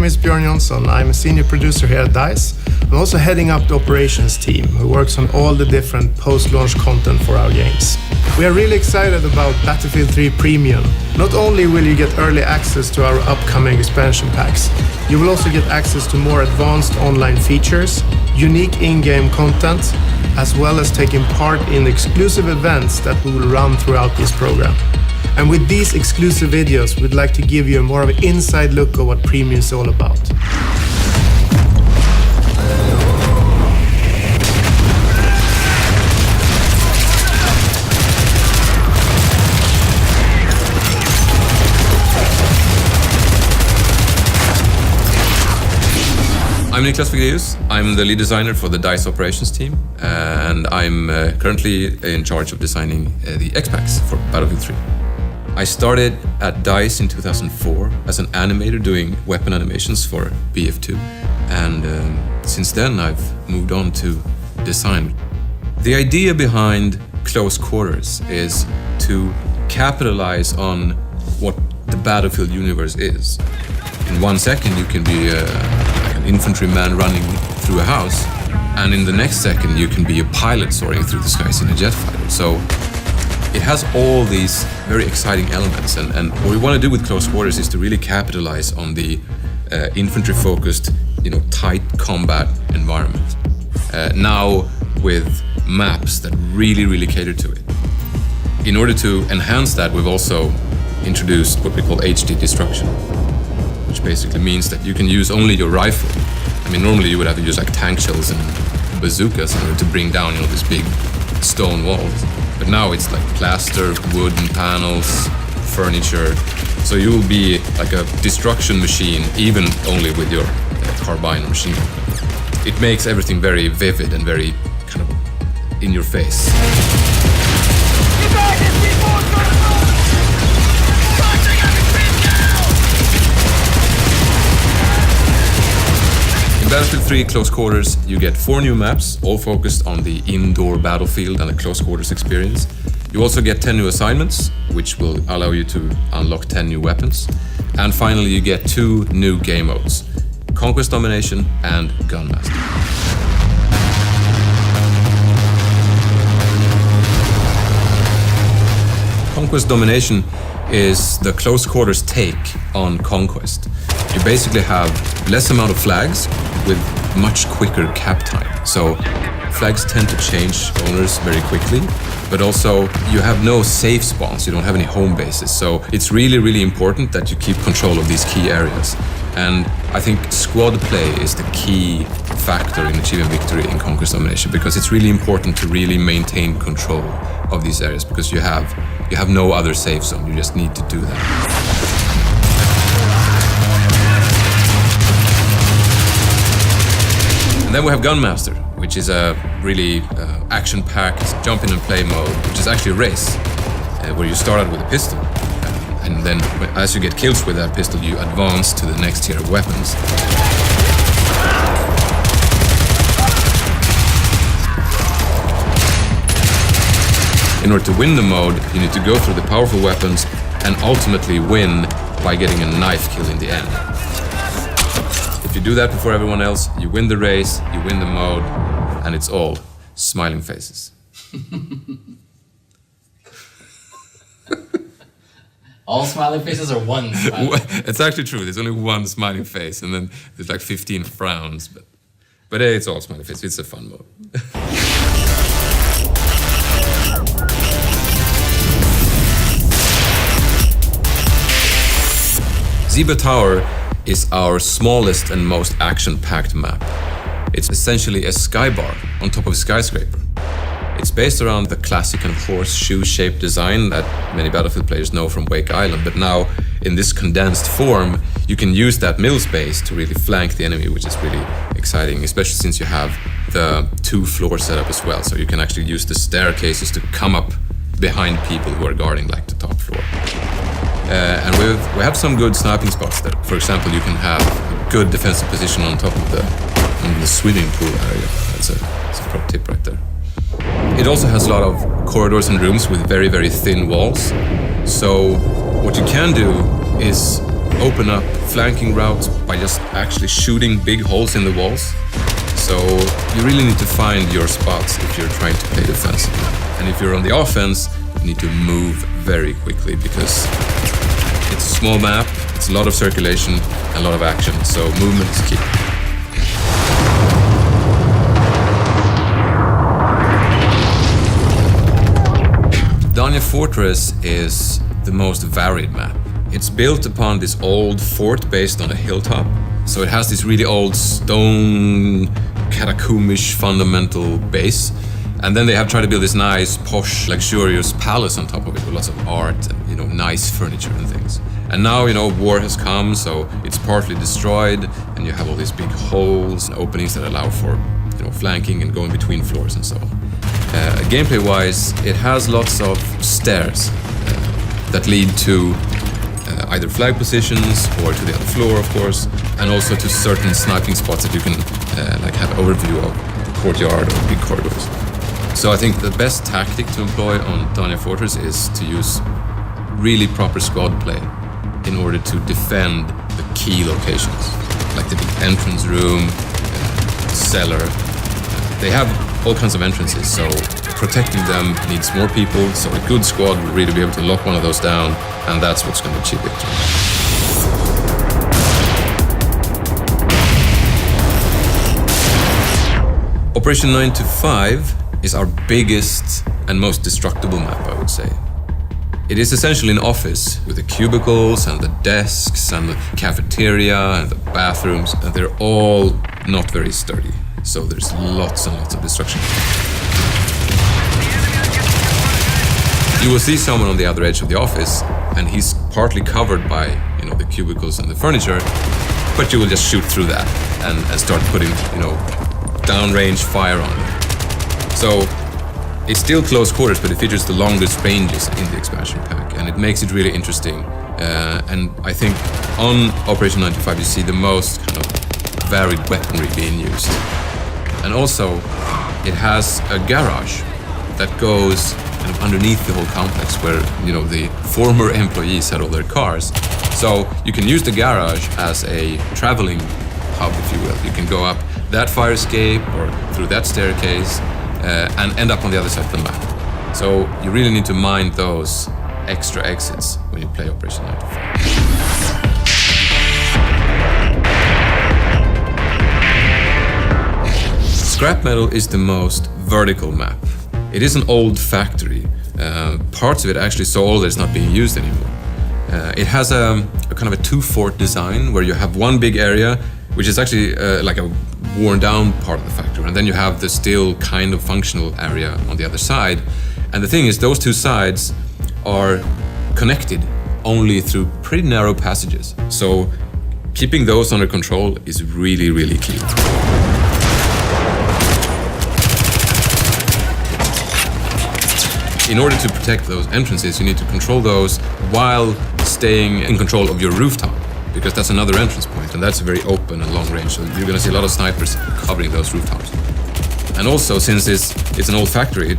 name is Björn Jonsson. I'm a senior producer here at DICE. I'm also heading up the operations team who works on all the different post-launch content for our games. We are really excited about Battlefield 3 Premium. Not only will you get early access to our upcoming expansion packs, you will also get access to more advanced online features, unique in-game content, as well as taking part in exclusive events that we will run throughout this program. And with these exclusive videos, we'd like to give you a more of an inside look at what Premium is all about. I'm Niklas Vigreus. I'm the lead designer for the DICE operations team, and I'm currently in charge of designing the X-Packs for Battlefield 3. I started at DICE in 2004 as an animator doing weapon animations for BF2, and since then I've moved on to design. The idea behind Close Quarters is to capitalize on what the Battlefield universe is. In 1 second you can be an infantryman running through a house, and in the next second you can be a pilot soaring through the skies in a jet fighter. So it has all these very exciting elements, and what we want to do with Close Quarters is to really capitalize on the infantry-focused, tight combat environment. Now with maps that really cater to it. In order to enhance that, we've also introduced what we call HD destruction, which basically means that you can use only your rifle. I mean, normally you would have to use like tank shells and bazookas in order to bring down, these big stone walls. But now it's like plaster, wooden panels, furniture. So you will be like a destruction machine, even only with your carbine machine. It makes everything very vivid and very kind of in your face. In Battlefield 3 Close Quarters, you get 4 new maps, all focused on the indoor battlefield and the close quarters experience. You also get 10 new assignments, which will allow you to unlock 10 new weapons. And finally, you get 2 new game modes, Conquest Domination and Gunmaster. Conquest Domination is the close quarters take on Conquest. You basically have less amount of flags with much quicker cap time. So flags tend to change owners very quickly, but also you have no safe spawns, you don't have any home bases. So it's really important that you keep control of these key areas. And I think squad play is the key factor in achieving victory in Conquest Domination, because it's really important to really maintain control of these areas, because you have no other safe zone, you just need to do that. And then we have Gunmaster, which is a really action-packed jump in and play mode, which is actually a race, where you start out with a pistol. And then as you get kills with that pistol, you advance to the next tier of weapons. In order to win the mode, you need to go through the powerful weapons and ultimately win by getting a knife kill in the end. If you do that before everyone else, you win the race, you win the mode, and it's all smiling faces. All smiling faces or one smiling face? It's actually true, there's only one smiling face, and then there's like 15 frowns, but hey, it's all smiling faces, it's a fun mode. Zeba Tower is our smallest and most action-packed map. It's essentially a skybar on top of a skyscraper. It's based around the classic kind of horseshoe-shaped design that many Battlefield players know from Wake Island, but now in this condensed form, you can use that middle space to really flank the enemy, which is really exciting, especially since you have the 2-floor setup as well, so you can actually use the staircases to come up behind people who are guarding like the top floor. And we have some good sniping spots there. For example, you can have a good defensive position on top of the swimming pool area. That's a pro tip right there. It also has a lot of corridors and rooms with very thin walls. So what you can do is open up flanking routes by just actually shooting big holes in the walls. So you really need to find your spots if you're trying to play defensively. And if you're on the offense, you need to move very quickly because it's a small map, it's a lot of circulation, and a lot of action, so movement is key. Donn Fortress is the most varied map. It's built upon this old fort based on a hilltop, so it has this really old stone, catacombish fundamental base. And then they have tried to build this nice, posh, luxurious palace on top of it with lots of art and, nice furniture and things. And now, war has come, so it's partly destroyed, and you have all these big holes and openings that allow for, flanking and going between floors and so on. Gameplay-wise, it has lots of stairs that lead to either flag positions or to the other floor, of course, and also to certain sniping spots that you can have overview of the courtyard or big corridors. So I think the best tactic to employ on Donn Fortress is to use really proper squad play in order to defend the key locations, like the big entrance room, cellar. They have all kinds of entrances, so protecting them needs more people, so a good squad will really be able to lock one of those down, and that's what's going to achieve victory. Operation 9 to 5 is our biggest and most destructible map, I would say. It is essentially an office with the cubicles and the desks and the cafeteria and the bathrooms, and they're all not very sturdy. So there's lots and lots of destruction. You will see someone on the other edge of the office, and he's partly covered by, the cubicles and the furniture, but you will just shoot through that and start putting, downrange fire on them. So it's still close quarters, but it features the longest ranges in the expansion pack, and it makes it really interesting. And I think on Operation 9 to 5 you see the most kind of varied weaponry being used. And also, it has a garage that goes kind of underneath the whole complex where, the former employees had all their cars. So you can use the garage as a traveling hub, if you will. You can go up that fire escape or through that staircase and end up on the other side of the map. So you really need to mind those extra exits when you play Operation 9 to 5. Scrap Metal is the most vertical map. It is an old factory. Parts of it actually so old that it's not being used anymore. It has a kind of a two-fort design where you have one big area, which is actually like a worn-down part of the factory, and then you have the still kind of functional area on the other side. And the thing is, those two sides are connected only through pretty narrow passages. So keeping those under control is really, really key. In order to protect those entrances, you need to control those while staying in control of your rooftop, because that's another entrance point, and that's very open and long range, so you're going to see a lot of snipers covering those rooftops. And also, since it's an old factory,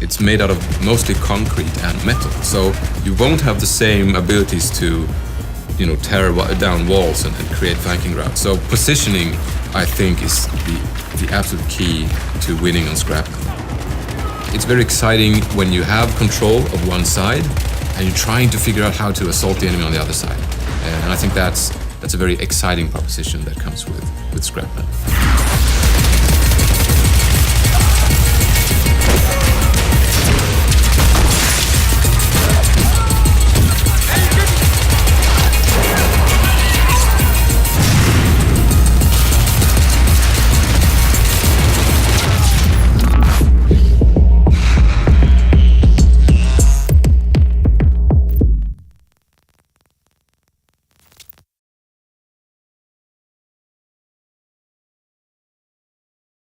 it's made out of mostly concrete and metal, so you won't have the same abilities to, tear down walls and create flanking routes. So positioning, I think, is the absolute key to winning on Scrap Metal. It's very exciting when you have control of one side and you're trying to figure out how to assault the enemy on the other side. And I think that's a very exciting proposition that comes with Scrap Metal.